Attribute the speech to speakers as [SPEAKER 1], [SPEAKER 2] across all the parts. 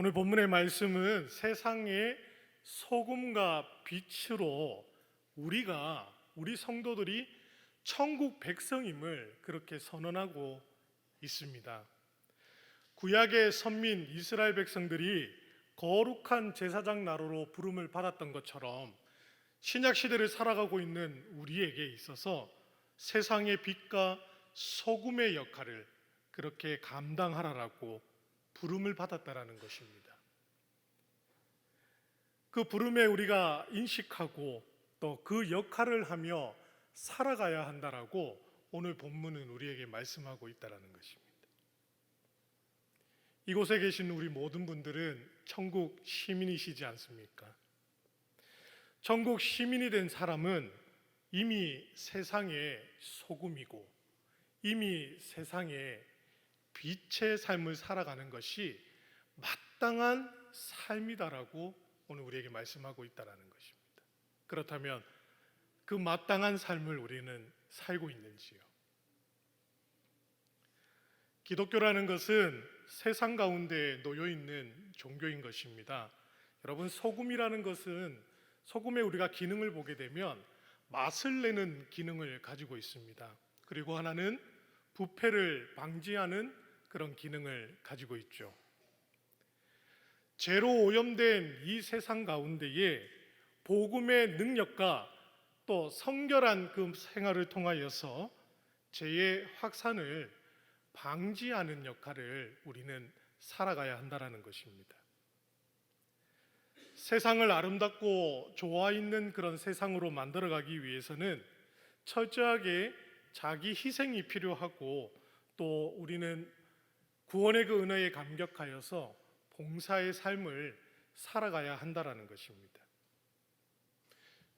[SPEAKER 1] 오늘 본문의 말씀은 세상의 소금과 빛으로 우리 성도들이 천국 백성임을 그렇게 선언하고 있습니다. 구약의 선민 이스라엘 백성들이 거룩한 제사장 나라로 부름을 받았던 것처럼 신약 시대를 살아가고 있는 우리에게 있어서 세상의 빛과 소금의 역할을 그렇게 감당하라라고 부름을 받았다라는 것입니다. 그 부름에 우리가 인식하고 또 그 역할을 하며 살아가야 한다라고 오늘 본문은 우리에게 말씀하고 있다라는 것입니다. 이곳에 계신 우리 모든 분들은 천국 시민이시지 않습니까? 천국 시민이 된 사람은 이미 세상의 소금이고 이미 세상의 빛의 삶을 살아가는 것이 마땅한 삶이다라고 오늘 우리에게 말씀하고 있다라는 것입니다. 그렇다면 그 마땅한 삶을 우리는 살고 있는지요? 기독교라는 것은 세상 가운데 놓여 있는 종교인 것입니다. 여러분, 소금이라는 것은 소금의 우리가 기능을 보게 되면 맛을 내는 기능을 가지고 있습니다. 그리고 하나는 부패를 방지하는 그런 기능을 가지고 있죠. 죄로 오염된 이 세상 가운데에 복음의 능력과 또 성결한 그 생활을 통하여서 죄의 확산을 방지하는 역할을 우리는 살아가야 한다는 것입니다. 세상을 아름답고 좋아 있는 그런 세상으로 만들어가기 위해서는 철저하게 자기 희생이 필요하고 또 우리는 구원의 그 은혜에 감격하여서 봉사의 삶을 살아가야 한다는 것입니다.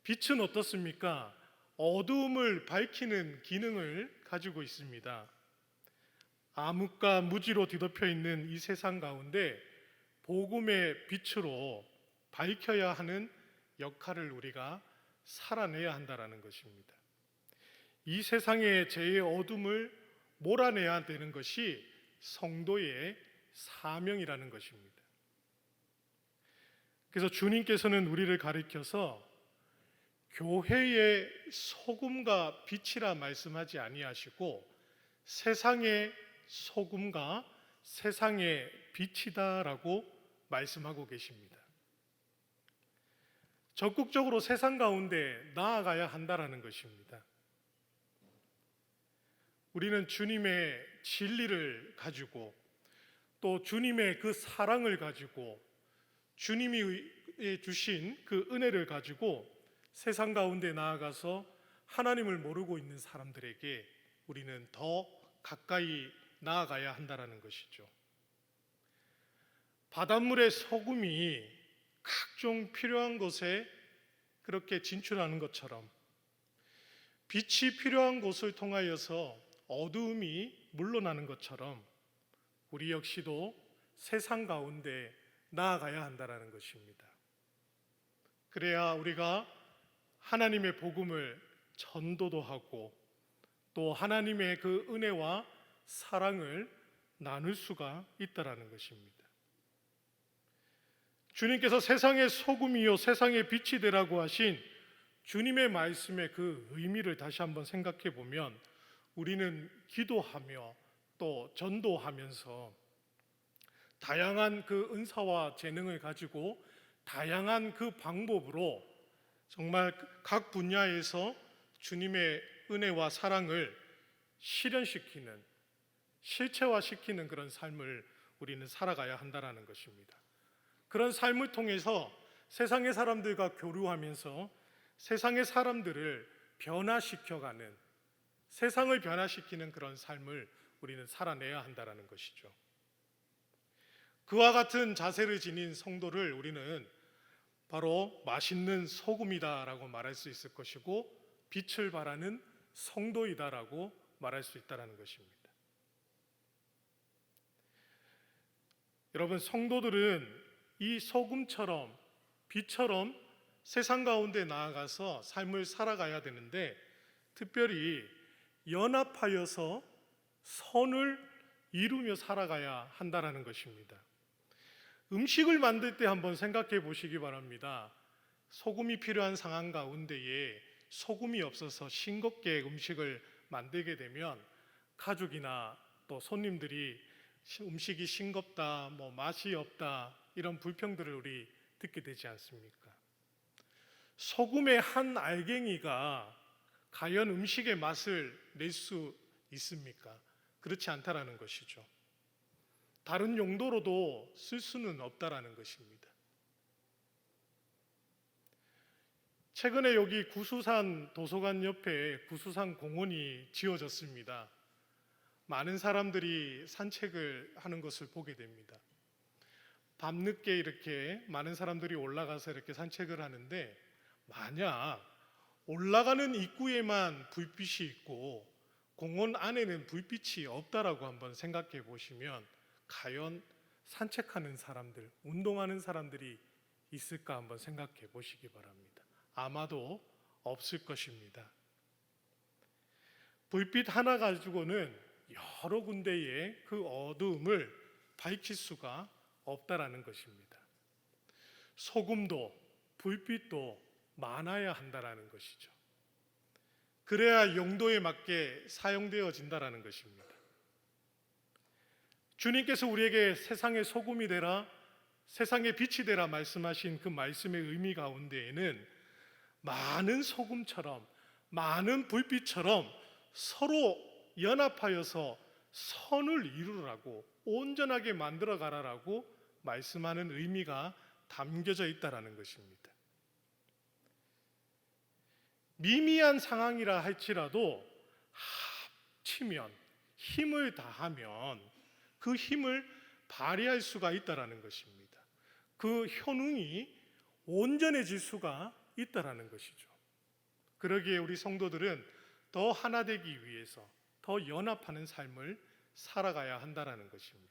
[SPEAKER 1] 빛은 어떻습니까? 어두움을 밝히는 기능을 가지고 있습니다. 암흑과 무지로 뒤덮여 있는 이 세상 가운데 복음의 빛으로 밝혀야 하는 역할을 우리가 살아내야 한다는 것입니다. 이 세상의 죄의 어둠을 몰아내야 되는 것이 성도의 사명이라는 것입니다. 그래서 주님께서는 우리를 가리켜서 교회의 소금과 빛이라 말씀하지 아니하시고 세상의 소금과 세상의 빛이다라고 말씀하고 계십니다. 적극적으로 세상 가운데 나아가야 한다라는 것입니다. 우리는 주님의 진리를 가지고 또 주님의 그 사랑을 가지고 주님이 주신 그 은혜를 가지고 세상 가운데 나아가서 하나님을 모르고 있는 사람들에게 우리는 더 가까이 나아가야 한다는 것이죠. 바닷물의 소금이 각종 필요한 곳에 그렇게 진출하는 것처럼 빛이 필요한 곳을 통하여서 어두움이 물러나는 것처럼 우리 역시도 세상 가운데 나아가야 한다는 것입니다. 그래야 우리가 하나님의 복음을 전도도 하고 또 하나님의 그 은혜와 사랑을 나눌 수가 있다는 것입니다. 주님께서 세상의 소금이요 세상의 빛이 되라고 하신 주님의 말씀의 그 의미를 다시 한번 생각해 보면 우리는 기도하며 또 전도하면서 다양한 그 은사와 재능을 가지고 다양한 그 방법으로 정말 각 분야에서 주님의 은혜와 사랑을 실현시키는 실체화시키는 그런 삶을 우리는 살아가야 한다는 것입니다. 그런 삶을 통해서 세상의 사람들과 교류하면서 세상의 사람들을 변화시켜가는 세상을 변화시키는 그런 삶을 우리는 살아내야 한다는 것이죠. 그와 같은 자세를 지닌 성도를 우리는 바로 맛있는 소금이다라고 말할 수 있을 것이고 빛을 발하는 성도이다라고 말할 수 있다는 것입니다. 여러분, 성도들은 이 소금처럼 빛처럼 세상 가운데 나아가서 삶을 살아가야 되는데 특별히 연합하여서 선을 이루며 살아가야 한다는 것입니다. 음식을 만들 때 한번 생각해 보시기 바랍니다. 소금이 필요한 상황 가운데에 소금이 없어서 싱겁게 음식을 만들게 되면 가족이나 또 손님들이 음식이 싱겁다, 맛이 없다 이런 불평들을 우리 듣게 되지 않습니까? 소금의 한 알갱이가 과연 음식의 맛을 낼 수 있습니까? 그렇지 않다라는 것이죠. 다른 용도로도 쓸 수는 없다라는 것입니다. 최근에 여기 구수산 도서관 옆에 구수산 공원이 지어졌습니다. 많은 사람들이 산책을 하는 것을 보게 됩니다. 밤늦게 이렇게 많은 사람들이 올라가서 이렇게 산책을 하는데, 만약 올라가는 입구에만 불빛이 있고 공원 안에는 불빛이 없다라고 한번 생각해 보시면 과연 산책하는 사람들, 운동하는 사람들이 있을까 한번 생각해 보시기 바랍니다. 아마도 없을 것입니다. 불빛 하나 가지고는 여러 군데의 그 어두움을 밝힐 수가 없다라는 것입니다. 소금도 불빛도 많아야 한다라는 것이죠. 그래야 용도에 맞게 사용되어진다라는 것입니다. 주님께서 우리에게 세상의 소금이 되라, 세상의 빛이 되라 말씀하신 그 말씀의 의미 가운데에는 많은 소금처럼, 많은 불빛처럼 서로 연합하여서 선을 이루라고, 온전하게 만들어 가라라고 말씀하는 의미가 담겨져 있다라는 것입니다. 미미한 상황이라 할지라도 합치면, 힘을 다하면 그 힘을 발휘할 수가 있다라는 것입니다. 그 효능이 온전해질 수가 있다라는 것이죠. 그러기에 우리 성도들은 더 하나 되기 위해서 더 연합하는 삶을 살아가야 한다라는 것입니다.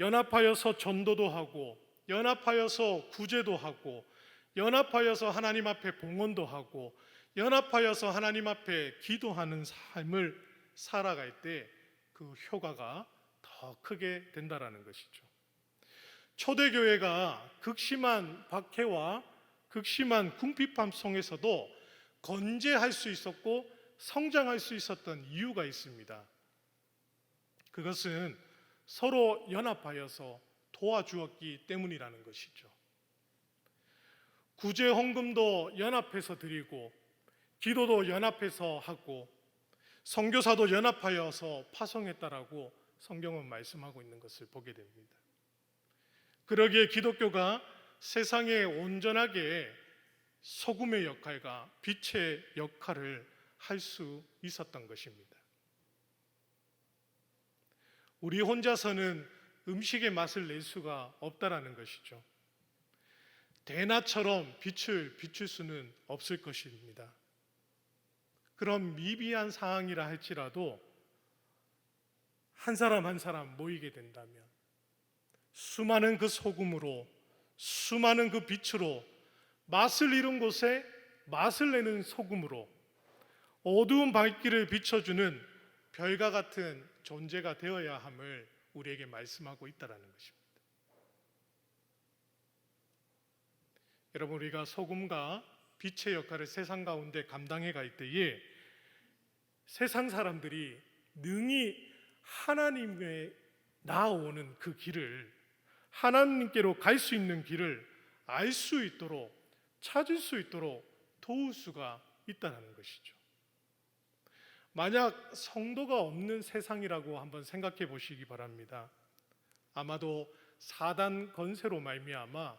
[SPEAKER 1] 연합하여서 전도도 하고, 연합하여서 구제도 하고, 연합하여서 하나님 앞에 봉헌도 하고, 연합하여서 하나님 앞에 기도하는 삶을 살아갈 때 그 효과가 더 크게 된다라는 것이죠. 초대교회가 극심한 박해와 극심한 궁핍함 속에서도 건재할 수 있었고 성장할 수 있었던 이유가 있습니다. 그것은 서로 연합하여서 도와주었기 때문이라는 것이죠. 구제 헌금도 연합해서 드리고, 기도도 연합해서 하고, 선교사도 연합하여서 파송했다라고 성경은 말씀하고 있는 것을 보게 됩니다. 그러기에 기독교가 세상에 온전하게 소금의 역할과 빛의 역할을 할 수 있었던 것입니다. 우리 혼자서는 음식의 맛을 낼 수가 없다라는 것이죠. 대낮처럼 빛을 비출 수는 없을 것입니다. 그런 미비한 상황이라 할지라도 한 사람 한 사람 모이게 된다면 수많은 그 소금으로, 수많은 그 빛으로, 맛을 잃은 곳에 맛을 내는 소금으로 어두운 발길을 비춰주는 별과 같은 존재가 되어야 함을 우리에게 말씀하고 있다는 것입니다. 여러분, 우리가 소금과 빛의 역할을 세상 가운데 감당해 갈 때에 세상 사람들이 능히 하나님에 나아오는 그 길을, 하나님께로 갈 수 있는 길을 알 수 있도록, 찾을 수 있도록 도울 수가 있다는 것이죠. 만약 성도가 없는 세상이라고 한번 생각해 보시기 바랍니다. 아마도 사단 권세로 말미암아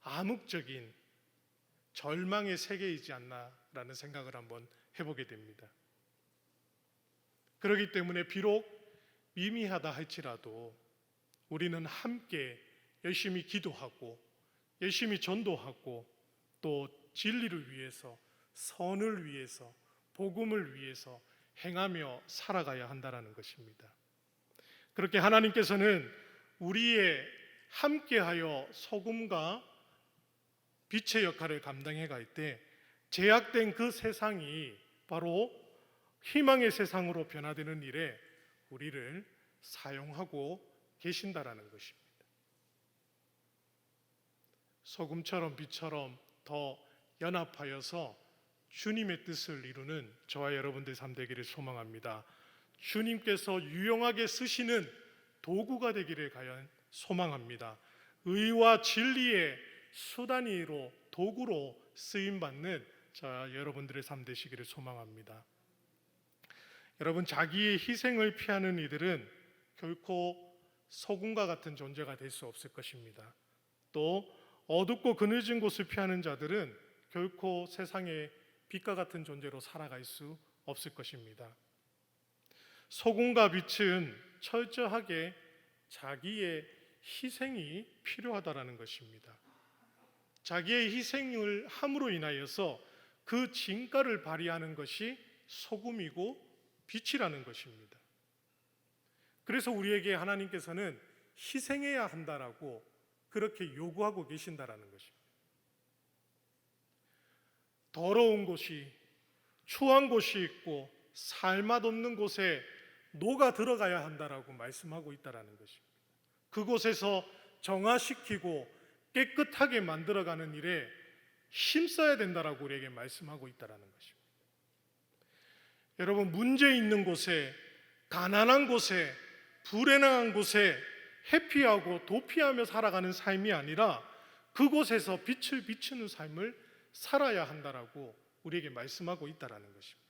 [SPEAKER 1] 암흑적인 절망의 세계이지 않나라는 생각을 한번 해보게 됩니다. 그렇기 때문에 비록 미미하다 할지라도 우리는 함께 열심히 기도하고, 열심히 전도하고, 또 진리를 위해서, 선을 위해서, 복음을 위해서 행하며 살아가야 한다는 것입니다. 그렇게 하나님께서는 우리의 함께하여 소금과 빛의 역할을 감당해 갈 때 제약된 그 세상이 바로 희망의 세상으로 변화되는 일에 우리를 사용하고 계신다라는 것입니다. 소금처럼 빛처럼 더 연합하여서 주님의 뜻을 이루는 저와 여러분들의 삶 되기를 소망합니다. 주님께서 유용하게 쓰시는 도구가 되기를 가연 소망합니다. 의와 진리의 수단으로 도구로 쓰임받는 저와 여러분들의 삶 되시기를 소망합니다. 여러분, 자기의 희생을 피하는 이들은 결코 소금과 같은 존재가 될 수 없을 것입니다. 또 어둡고 그늘진 곳을 피하는 자들은 결코 세상의 빛과 같은 존재로 살아갈 수 없을 것입니다. 소금과 빛은 철저하게 자기의 희생이 필요하다라는 것입니다. 자기의 희생을 함으로 인하여서 그 진가를 발휘하는 것이 소금이고 빛이라는 것입니다. 그래서 우리에게 하나님께서는 희생해야 한다라고 그렇게 요구하고 계신다라는 것입니다. 더러운 곳이, 추한 곳이 있고 살맛 없는 곳에 녹아 들어가야 한다라고 말씀하고 있다라는 것입니다. 그곳에서 정화시키고 깨끗하게 만들어가는 일에 힘써야 된다라고 우리에게 말씀하고 있다라는 것입니다. 여러분, 문제 있는 곳에, 가난한 곳에, 불행한 곳에 회피하고 도피하며 살아가는 삶이 아니라 그곳에서 빛을 비추는 삶을 살아야 한다라고 우리에게 말씀하고 있다라는 것입니다.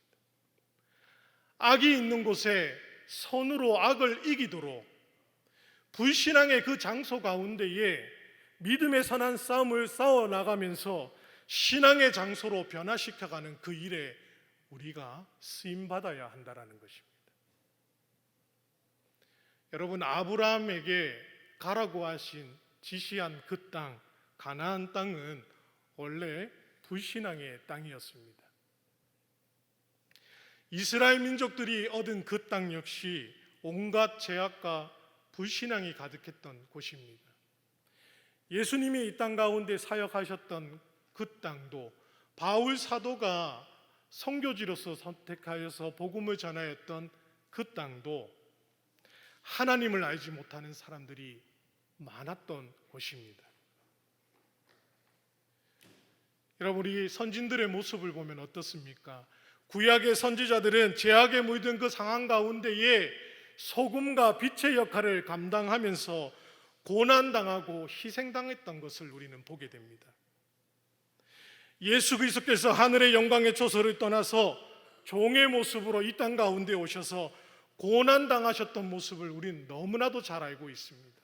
[SPEAKER 1] 악이 있는 곳에 선으로 악을 이기도록 불신앙의 그 장소 가운데에 믿음의 선한 싸움을 싸워 나가면서 신앙의 장소로 변화시켜가는 그 일에 우리가 쓰임받아야 한다라는 것입니다. 여러분, 아브라함에게 가라고 하신 지시한 그 땅, 가나안 땅은 원래 불신앙의 땅이었습니다. 이스라엘 민족들이 얻은 그 땅 역시 온갖 죄악과 불신앙이 가득했던 곳입니다. 예수님이 이 땅 가운데 사역하셨던 그 땅도 바울 사도가 선교지로서 선택하여서 복음을 전하였던 그 땅도 하나님을 알지 못하는 사람들이 많았던 곳입니다. 여러분, 우리 선진들의 모습을 보면 어떻습니까? 구약의 선지자들은 죄악에 물든 그 상황 가운데에 소금과 빛의 역할을 감당하면서 고난당하고 희생당했던 것을 우리는 보게 됩니다. 예수 그리스도께서 하늘의 영광의 초소를 떠나서 종의 모습으로 이 땅 가운데 오셔서 고난당하셨던 모습을 우리는 너무나도 잘 알고 있습니다.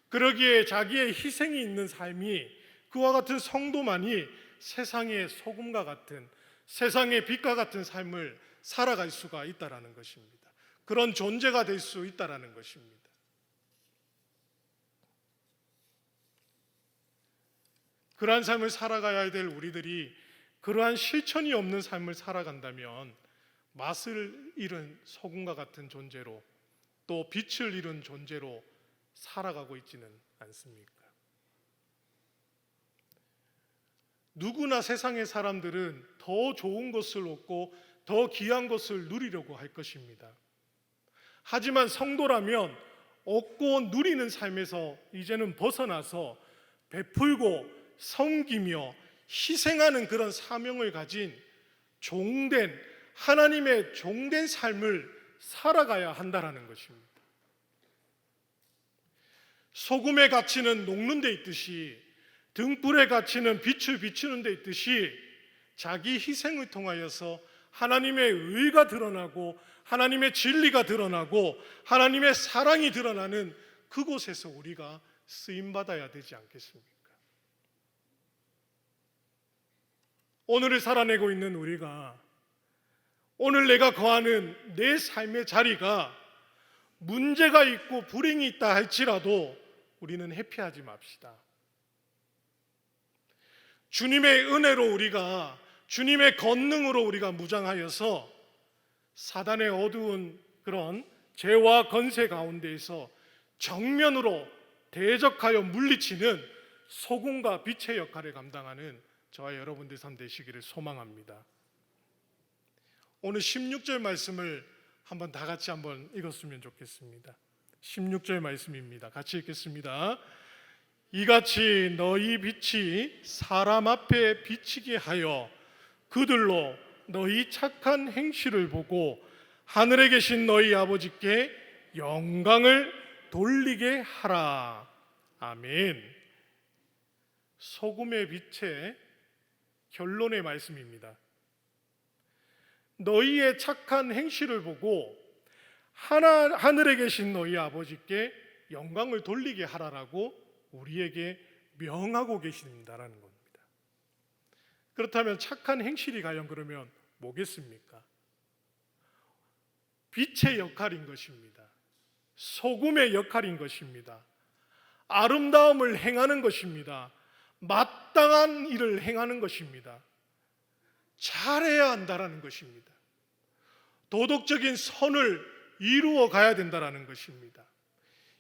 [SPEAKER 1] 그러기에 자기의 희생이 있는 삶이, 그와 같은 성도만이 세상의 소금과 같은, 세상의 빛과 같은 삶을 살아갈 수가 있다라는 것입니다. 그런 존재가 될 수 있다라는 것입니다. 그러한 삶을 살아가야 될 우리들이 그러한 실천이 없는 삶을 살아간다면 맛을 잃은 소금과 같은 존재로, 또 빛을 잃은 존재로 살아가고 있지는 않습니까? 누구나 세상의 사람들은 더 좋은 것을 얻고 더 귀한 것을 누리려고 할 것입니다. 하지만 성도라면 얻고 누리는 삶에서 이제는 벗어나서 베풀고 섬기며 희생하는 그런 사명을 가진 종된, 하나님의 종된 삶을 살아가야 한다라는 것입니다. 소금의 가치는 녹는 데 있듯이, 등불의 가치는 빛을 비추는 데 있듯이 자기 희생을 통하여서 하나님의 의가 드러나고 하나님의 진리가 드러나고 하나님의 사랑이 드러나는 그곳에서 우리가 쓰임받아야 되지 않겠습니까? 오늘을 살아내고 있는 우리가, 오늘 내가 거하는 내 삶의 자리가 문제가 있고 불행이 있다 할지라도 우리는 회피하지 맙시다. 주님의 은혜로 우리가, 주님의 권능으로 우리가 무장하여서 사단의 어두운 그런 죄와 건세 가운데에서 정면으로 대적하여 물리치는 소금과 빛의 역할을 감당하는 저와 여러분들 삶 되시기를 소망합니다. 오늘 16절 말씀을 한번 다 같이 한번 읽었으면 좋겠습니다. 16절 말씀입니다. 같이 읽겠습니다. 이같이 너희 빛이 사람 앞에 비치게 하여 그들로 너희 착한 행실을 보고 하늘에 계신 너희 아버지께 영광을 돌리게 하라. 아멘. 소금의 빛의 결론의 말씀입니다. 너희의 착한 행실을 보고 하늘에 계신 너희 아버지께 영광을 돌리게 하라라고 우리에게 명하고 계신다라는 겁니다. 그렇다면 착한 행실이 과연 그러면 뭐겠습니까? 빛의 역할인 것입니다. 소금의 역할인 것입니다. 아름다움을 행하는 것입니다. 마땅한 일을 행하는 것입니다. 잘해야 한다라는 것입니다. 도덕적인 선을 이루어 가야 된다라는 것입니다.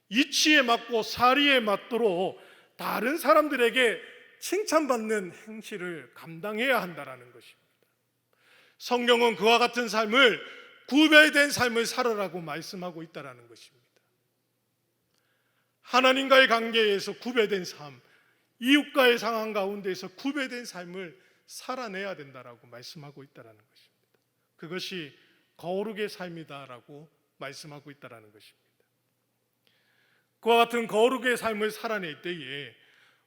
[SPEAKER 1] 이치에 맞고 사리에 맞도록 다른 사람들에게 칭찬받는 행실을 감당해야 한다라는 것입니다. 성경은 그와 같은 삶을 구별된 삶을 살아라고 말씀하고 있다라는 것입니다. 하나님과의 관계에서 구별된 삶, 이웃과의 상황 가운데에서 구별된 삶을 살아내야 된다라고 말씀하고 있다라는 것입니다. 그것이 거룩의 삶이다라고 말씀하고 있다라는 것입니다. 그와 같은 거룩의 삶을 살아낼 때에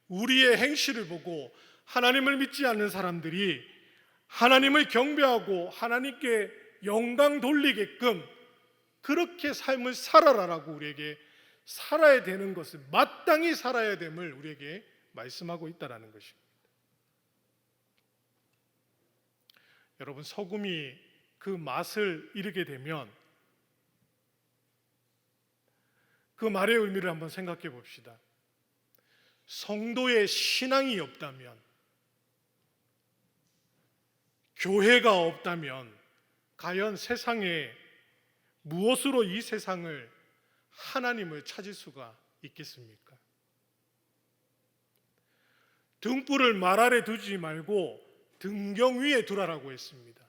[SPEAKER 1] 우리의 행실을 보고 하나님을 믿지 않는 사람들이 하나님을 경배하고 하나님께 영광 돌리게끔 그렇게 삶을 살아라라고 우리에게 살아야 되는 것을 마땅히 살아야 됨을 우리에게 말씀하고 있다라는 것입니다. 여러분, 소금이 그 맛을 잃게 되면 그 말의 의미를 한번 생각해 봅시다. 성도의 신앙이 없다면, 교회가 없다면 과연 세상에 무엇으로 이 세상을 하나님을 찾을 수가 있겠습니까? 등불을 말 아래 두지 말고 등경 위에 두라라고 했습니다.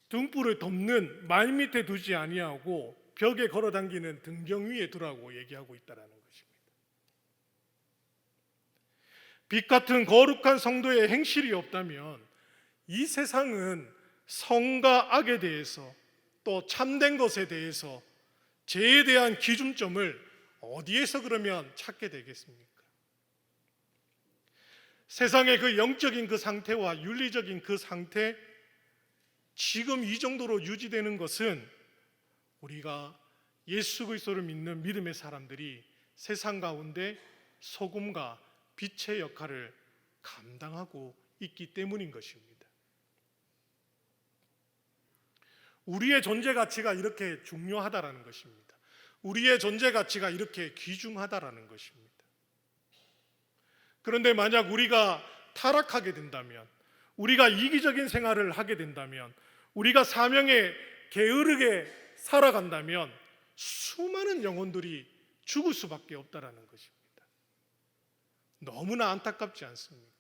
[SPEAKER 1] 등불을 덮는 말 밑에 두지 아니하고 벽에 걸어 당기는 등경 위에 두라고 얘기하고 있다는 것입니다. 빛 같은 거룩한 성도의 행실이 없다면 이 세상은 성과 악에 대해서 또 참된 것에 대해서 죄에 대한 기준점을 어디에서 그러면 찾게 되겠습니까? 세상의 그 영적인 그 상태와 윤리적인 그 상태, 지금 이 정도로 유지되는 것은 우리가 예수 그리스도를 믿는 믿음의 사람들이 세상 가운데 소금과 빛의 역할을 감당하고 있기 때문인 것입니다. 우리의 존재 가치가 이렇게 중요하다라는 것입니다. 우리의 존재 가치가 이렇게 귀중하다라는 것입니다. 그런데 만약 우리가 타락하게 된다면, 우리가 이기적인 생활을 하게 된다면, 우리가 사명에 게으르게 살아간다면 수많은 영혼들이 죽을 수밖에 없다라는 것입니다. 너무나 안타깝지 않습니까?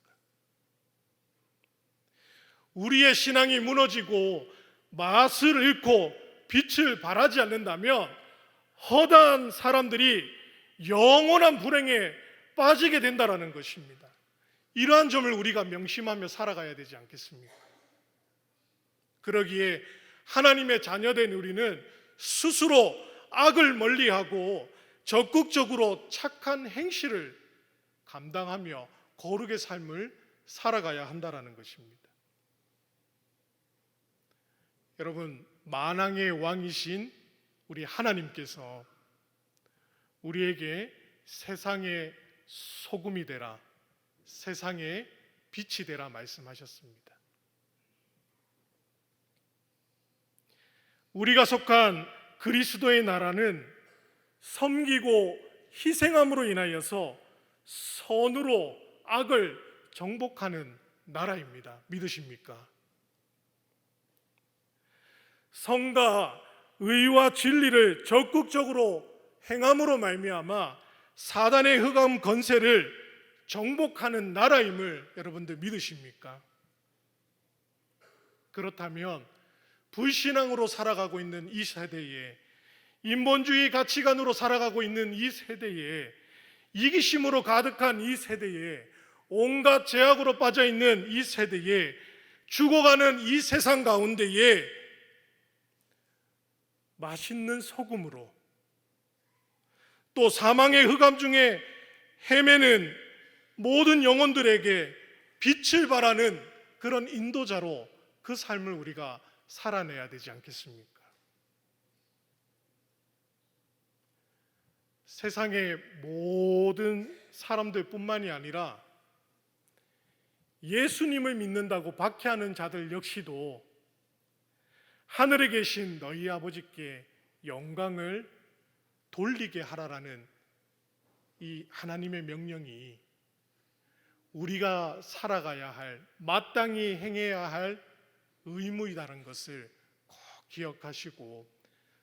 [SPEAKER 1] 우리의 신앙이 무너지고 맛을 잃고 빛을 발하지 않는다면 허다한 사람들이 영원한 불행에 빠지게 된다라는 것입니다. 이러한 점을 우리가 명심하며 살아가야 되지 않겠습니까? 그러기에 하나님의 자녀된 우리는 스스로 악을 멀리하고 적극적으로 착한 행실을 감당하며 거룩의 삶을 살아가야 한다라는 것입니다. 여러분, 만왕의 왕이신 우리 하나님께서 우리에게 세상의 소금이 되라, 세상의 빛이 되라 말씀하셨습니다. 우리가 속한 그리스도의 나라는 섬기고 희생함으로 인하여서 선으로 악을 정복하는 나라입니다. 믿으십니까? 성과 의와 진리를 적극적으로 행함으로 말미암아 사단의 흑암 권세를 정복하는 나라임을 여러분들 믿으십니까? 그렇다면 불신앙으로 살아가고 있는 이 세대에, 인본주의 가치관으로 살아가고 있는 이 세대에, 이기심으로 가득한 이 세대에, 온갖 죄악으로 빠져 있는 이 세대에, 죽어가는 이 세상 가운데에 맛있는 소금으로, 또 사망의 흑암 중에 헤매는 모든 영혼들에게 빛을 발하는 그런 인도자로 그 삶을 우리가 살아내야 되지 않겠습니까? 세상의 모든 사람들뿐만이 아니라 예수님을 믿는다고 박해하는 자들 역시도 하늘에 계신 너희 아버지께 영광을 돌리게 하라라는 이 하나님의 명령이 우리가 살아가야 할, 마땅히 행해야 할 의무이다는 것을 꼭 기억하시고,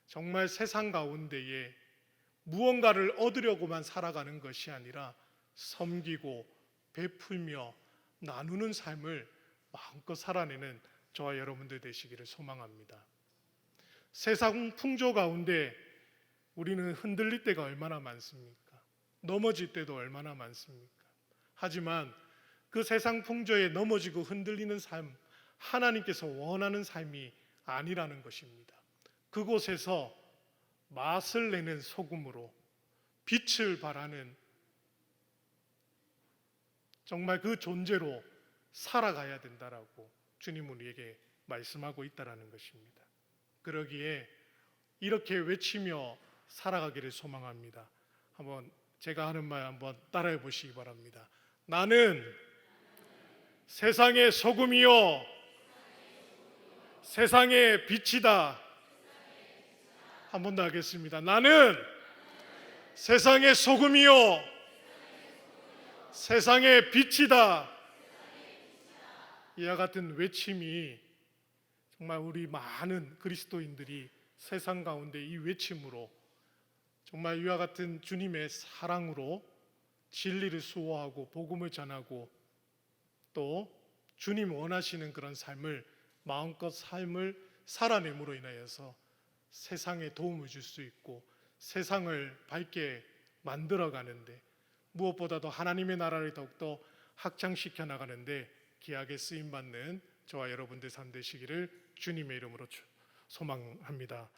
[SPEAKER 1] 정말 세상 가운데에 무언가를 얻으려고만 살아가는 것이 아니라 섬기고 베풀며 나누는 삶을 마음껏 살아내는 저와 여러분들 되시기를 소망합니다. 세상 풍조 가운데 우리는 흔들릴 때가 얼마나 많습니까? 넘어질 때도 얼마나 많습니까? 하지만 그 세상 풍조에 넘어지고 흔들리는 삶, 하나님께서 원하는 삶이 아니라는 것입니다. 그곳에서 맛을 내는 소금으로 빛을 발하는 정말 그 존재로 살아가야 된다라고 주님 우리에게 말씀하고 있다라는 것입니다. 그러기에 이렇게 외치며 살아가기를 소망합니다. 한번 제가 하는 말 한번 따라해 보시기 바랍니다. 나는 세상의 소금이요 세상의 빛이다. 한 번 더 하겠습니다. 나는 세상의 소금이요 세상의 빛이다. 이와 같은 외침이 정말 우리 많은 그리스도인들이 세상 가운데 이 외침으로 정말 이와 같은 주님의 사랑으로 진리를 수호하고 복음을 전하고 또 주님 원하시는 그런 삶을 마음껏 삶을 살아냄으로 인하여서 세상에 도움을 줄 수 있고 세상을 밝게 만들어 가는데, 무엇보다도 하나님의 나라를 더욱더 확장시켜 나가는데 귀하게 쓰임 받는 저와 여러분들 삶 되시기를 주님의 이름으로 소망합니다.